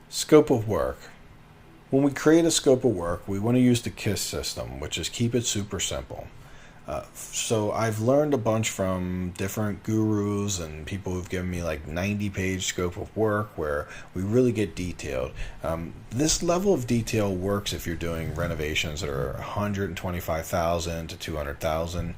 Scope of work. When we create a scope of work, we want to use the KISS system, which is keep it super simple. So I've learned a bunch from different gurus and people who've given me like 90-page scope of work where we really get detailed. This level of detail works if you're doing renovations that are 125,000 to 200,000.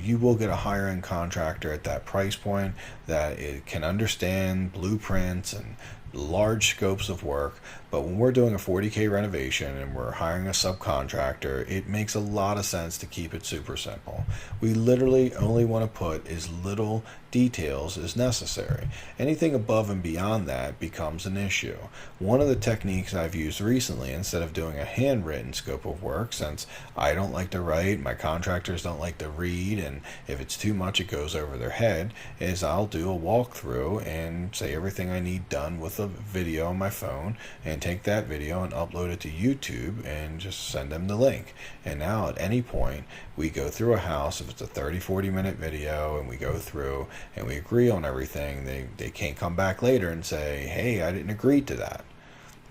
You will get a higher end contractor at that price point that it can understand blueprints and large scopes of work. But when we're doing a 40K renovation and we're hiring a subcontractor, it makes a lot of sense to keep it super simple. We literally only want to put as little details as necessary. Anything above and beyond that becomes an issue. One of the techniques I've used recently, instead of doing a handwritten scope of work, since I don't like to write, my contractors don't like to read, and if it's too much it goes over their head, is I'll do a walkthrough and say everything I need done with a video on my phone, and take that video and upload it to YouTube and just send them the link. And now at any point we go through a house, if it's a 30-40 minute video, and we go through and we agree on everything, they can't come back later and say, hey, I didn't agree to that.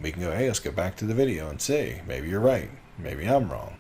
We can go, hey, let's go back to the video and see, maybe you're right, maybe I'm wrong.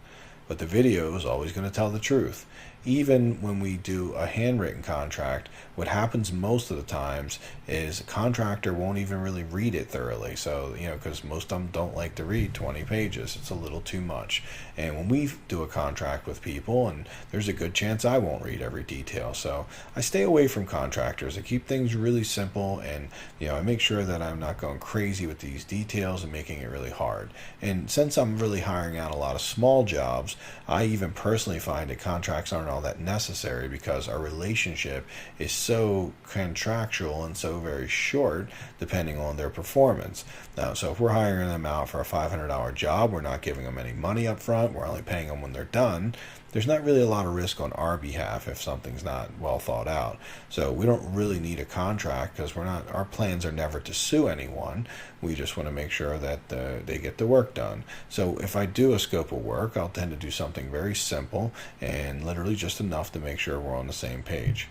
But the video is always going to tell the truth. Even when we do a handwritten contract, what happens most of the times is a contractor won't even really read it thoroughly. So, because most of them don't like to read 20 pages. It's a little too much. And when we do a contract with people, and there's a good chance I won't read every detail. So I stay away from contractors. I keep things really simple, and I make sure that I'm not going crazy with these details and making it really hard. And since I'm really hiring out a lot of small jobs, I even personally find that contracts aren't all that necessary because our relationship is so contractual and so very short depending on their performance. Now, so if we're hiring them out for a $500 job, we're not giving them any money up front, we're only paying them when they're done. There's not really a lot of risk on our behalf if something's not well thought out. So we don't really need a contract because our plans are never to sue anyone. We just want to make sure that they get the work done. So if I do a scope of work, I'll tend to do something very simple and literally just enough to make sure we're on the same page.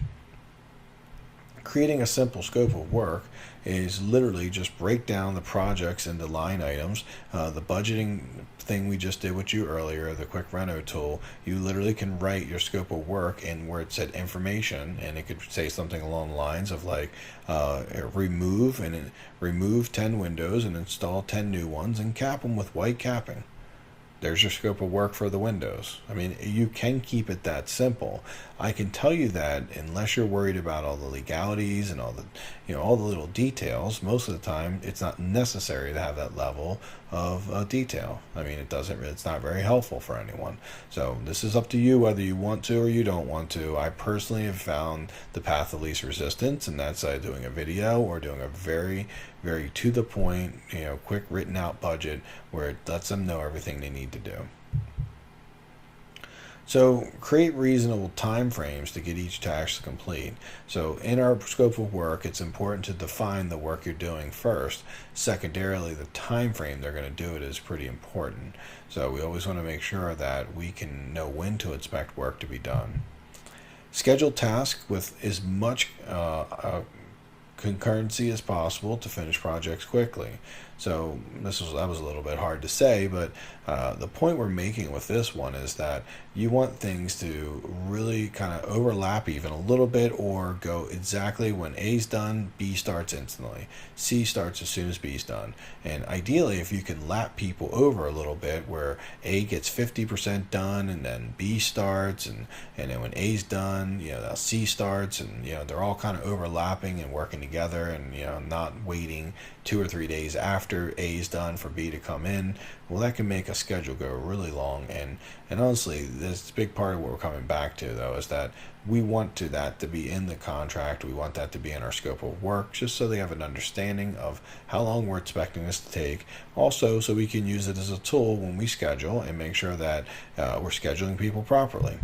Creating a simple scope of work is literally just break down the projects into line items. The budgeting thing we just did with you earlier, the quick reno tool, you literally can write your scope of work and where it said information, and it could say something along the lines of like remove 10 windows and install 10 new ones and cap them with white capping. There's your scope of work for the windows. I mean, you can keep it that simple. I can tell you that unless you're worried about all the legalities and all the little details, most of the time it's not necessary to have that level of detail. I mean, it's not very helpful for anyone. So this is up to you whether you want to or you don't want to. I personally have found the path of least resistance, and that's doing a video or doing a very, very to the point, quick written out budget where it lets them know everything they need to do. So create reasonable time frames to get each task complete. So in our scope of work, it's important to define the work you're doing first. Secondarily, the time frame they're going to do it is pretty important. So we always want to make sure that we can know when to expect work to be done. Schedule tasks with as much concurrency as possible to finish projects quickly. So that was a little bit hard to say, but the point we're making with this one is that you want things to really kind of overlap even a little bit, or go exactly when A's done, B starts instantly. C starts as soon as B's done. And ideally, if you can lap people over a little bit where A gets 50% done and then B starts, and then when A's done, C starts, and they're all kind of overlapping and working together, and not waiting 2 or 3 days after A is done for B to come in. Well, that can make a schedule go really long, and honestly, this big part of what we're coming back to, though, is that we want that to be in the contract. We want that to be in our scope of work, just so they have an understanding of how long we're expecting this to take. Also, so we can use it as a tool when we schedule and make sure that we're scheduling people properly.